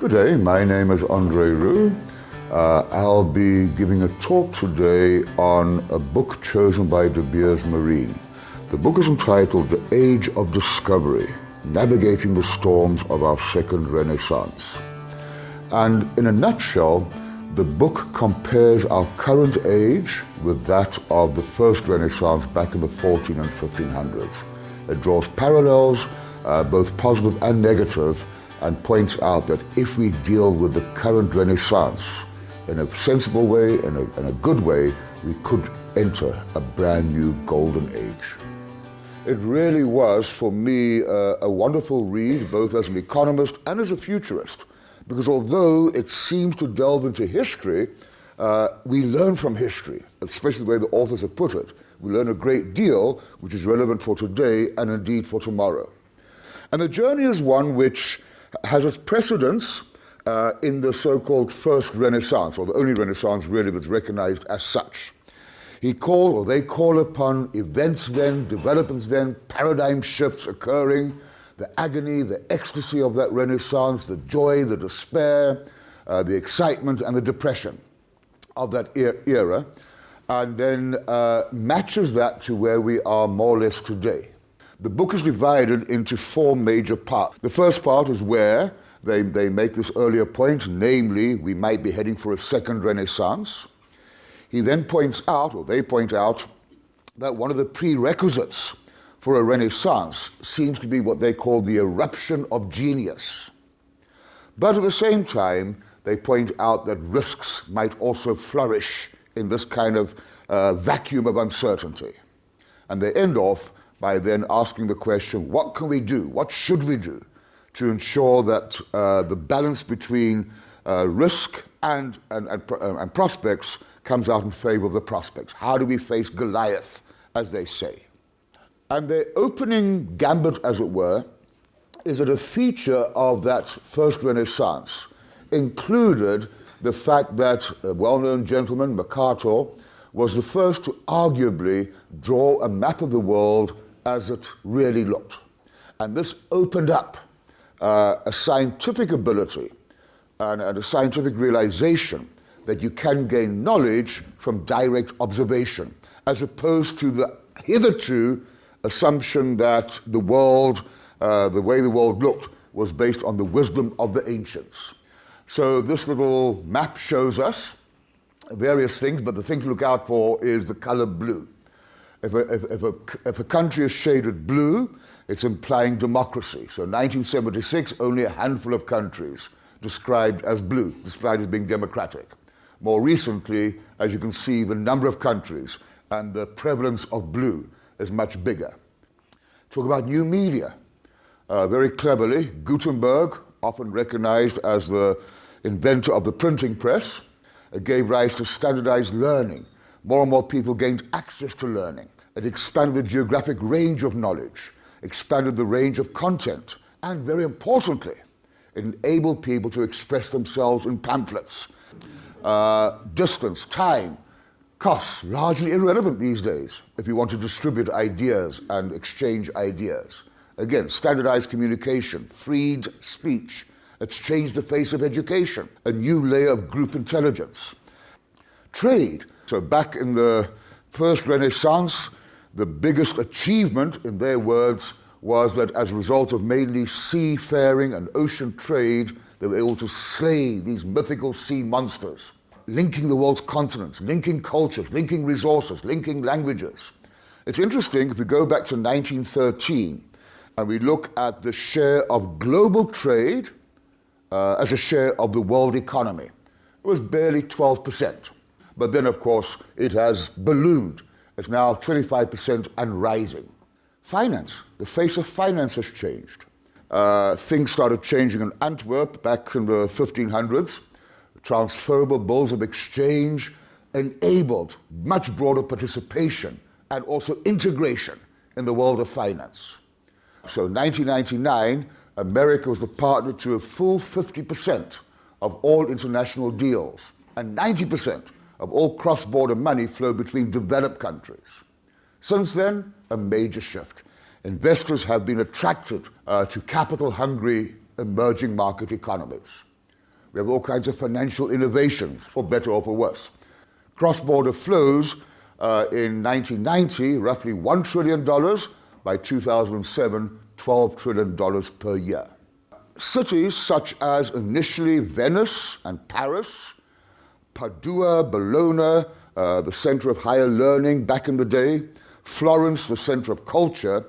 Good day, my name is Andre Roux. I'll be giving a talk today on a book chosen by De Beers Marine. The book is entitled The Age of Discovery, Navigating the Storms of Our Second Renaissance. And in a nutshell, the book compares our current age with that of the first Renaissance back in the 14 and 1500s. It draws parallels, both positive and negative, and points out that if we deal with the current Renaissance in a sensible way, in a good way, we could enter a brand new golden age. It really was, for me, a wonderful read, both as an economist and as a futurist, because although it seems to delve into history, we learn from history, especially the way the authors have put it. We learn a great deal, which is relevant for today and indeed for tomorrow. And the journey is one which has its precedence in the so-called First Renaissance, or the only Renaissance really that's recognized as such. They call upon events then, developments then, paradigm shifts occurring, the agony, the ecstasy of that Renaissance, the joy, the despair, the excitement and the depression of that era, and then matches that to where we are more or less today. The book is divided into four major parts. The first part is where they make this earlier point, namely, we might be heading for a second Renaissance. He then points out, or they point out, that one of the prerequisites for a Renaissance seems to be what they call the eruption of genius. But at the same time, they point out that risks might also flourish in this kind of vacuum of uncertainty. And they end off by then asking the question, what can we do? What should we do to ensure that the balance between risk and prospects comes out in favor of the prospects? How do we face Goliath, as they say? And the opening gambit, as it were, is that a feature of that first Renaissance included the fact that a well-known gentleman, Mercator, was the first to arguably draw a map of the world as it really looked. And this opened up a scientific ability and a scientific realization that you can gain knowledge from direct observation, as opposed to the hitherto assumption that the world, the way the world looked, was based on the wisdom of the ancients. So this little map shows us various things, but the thing to look out for is the color blue. If a country is shaded blue, it's implying democracy. So 1976, only a handful of countries described as blue, described as being democratic. More recently, as you can see, the number of countries and the prevalence of blue is much bigger. Talk about new media. Very cleverly, Gutenberg, often recognized as the inventor of the printing press, gave rise to standardized learning. More and more people gained access to learning. It expanded the geographic range of knowledge, expanded the range of content, and very importantly, it enabled people to express themselves in pamphlets. Distance, time, costs, largely irrelevant these days if you want to distribute ideas and exchange ideas. Again, standardized communication, freed speech. It's changed the face of education, a new layer of group intelligence. Trade. So back in the first Renaissance, the biggest achievement, in their words, was that as a result of mainly seafaring and ocean trade, they were able to slay these mythical sea monsters, linking the world's continents, linking cultures, linking resources, linking languages. It's interesting, if we go back to 1913, and we look at the share of global trade as a share of the world economy, it was barely 12%. But then, of course, it has ballooned. It's now 25% and rising. Finance, the face of finance has changed. Things started changing in Antwerp back in the 1500s. Transferable bills of exchange enabled much broader participation and also integration in the world of finance. So in 1999, America was the partner to a full 50% of all international deals, and 90% of all cross-border money flowed between developed countries. Since then, a major shift. Investors have been attracted to capital-hungry emerging market economies. We have all kinds of financial innovations, for better or for worse. Cross-border flows in 1990, roughly $1 trillion. By 2007, $12 trillion per year. Cities such as initially Venice and Paris, Padua, Bologna, the center of higher learning back in the day, Florence, the center of culture.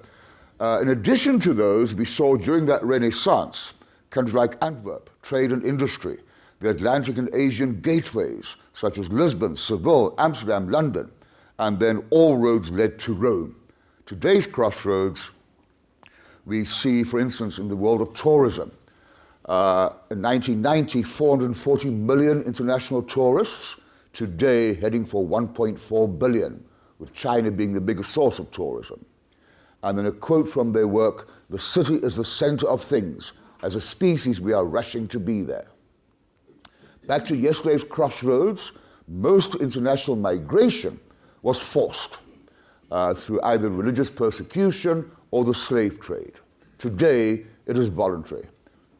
In addition to those, we saw during that Renaissance, countries like Antwerp, trade and industry, the Atlantic and Asian gateways, such as Lisbon, Seville, Amsterdam, London, and then all roads led to Rome. Today's crossroads we see, for instance, in the world of tourism. In 1990, 440 million international tourists, today heading for 1.4 billion, with China being the biggest source of tourism. And then a quote from their work, "The city is the center of things. As a species, we are rushing to be there." Back to yesterday's crossroads, most international migration was forced through either religious persecution or the slave trade. Today, it is voluntary.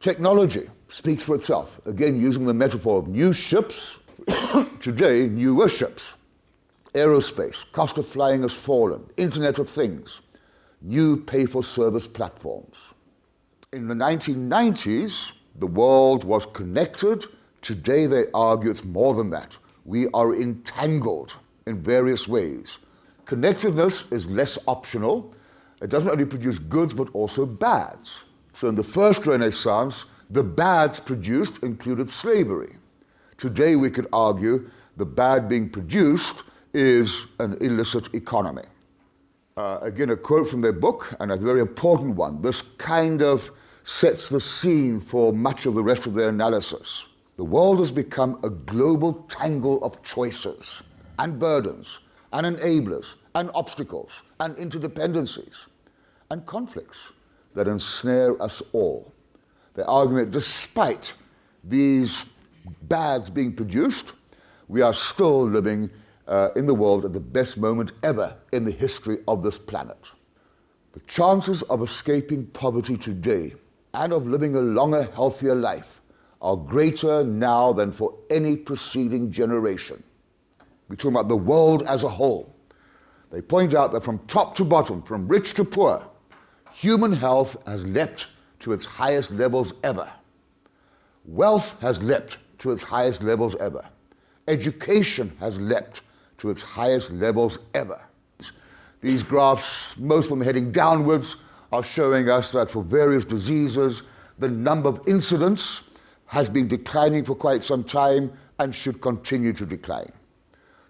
Technology speaks for itself. Again, using the metaphor of new ships, today, newer ships. Aerospace, cost of flying has fallen. Internet of Things, new pay-for-service platforms. In the 1990s, the world was connected. Today, they argue it's more than that. We are entangled in various ways. Connectedness is less optional. It doesn't only produce goods, but also bads. So in the first Renaissance, the bads produced included slavery. Today, we could argue the bad being produced is an illicit economy. Again, a quote from their book, and a very important one. This kind of sets the scene for much of the rest of their analysis. The world has become a global tangle of choices and burdens and enablers and obstacles and interdependencies and conflicts that ensnare us all. They're arguing that despite these bads being produced, we are still living in the world at the best moment ever in the history of this planet. The chances of escaping poverty today and of living a longer, healthier life are greater now than for any preceding generation. We're talking about the world as a whole. They point out that from top to bottom, from rich to poor, human health has leapt to its highest levels ever. Wealth has leapt to its highest levels ever. Education has leapt to its highest levels ever. These graphs, most of them heading downwards, are showing us that for various diseases, the number of incidents has been declining for quite some time and should continue to decline.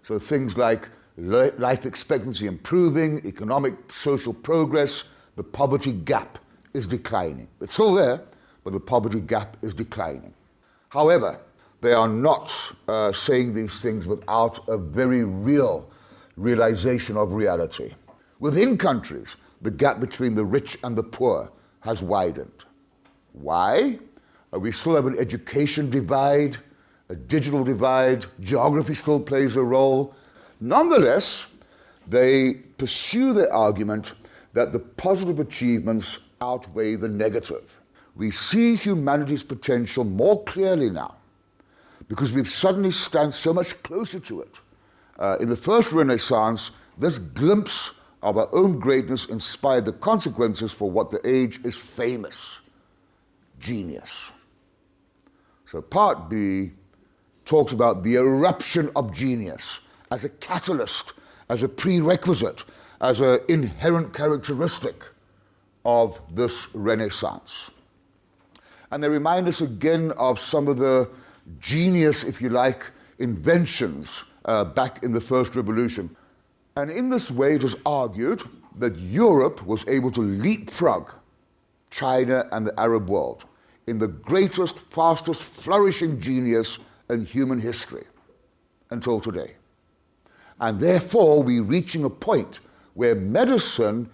So things like life expectancy improving, economic, social progress, the poverty gap is declining. It's still there, but the poverty gap is declining. However, they are not saying these things without a very real realization of reality. Within countries, the gap between the rich and the poor has widened. Why? We still have an education divide, a digital divide, geography still plays a role. Nonetheless, they pursue their argument that the positive achievements outweigh the negative. We see humanity's potential more clearly now because we've suddenly stand so much closer to it. In the first Renaissance, this glimpse of our own greatness inspired the consequences for what the age is famous: genius. So part B talks about the eruption of genius as a catalyst, as a prerequisite, as an inherent characteristic of this Renaissance. And they remind us again of some of the genius, if you like, inventions back in the First Revolution. And in this way, it is argued that Europe was able to leapfrog China and the Arab world in the greatest, fastest, flourishing genius in human history until today. And therefore, we're reaching a point where medicine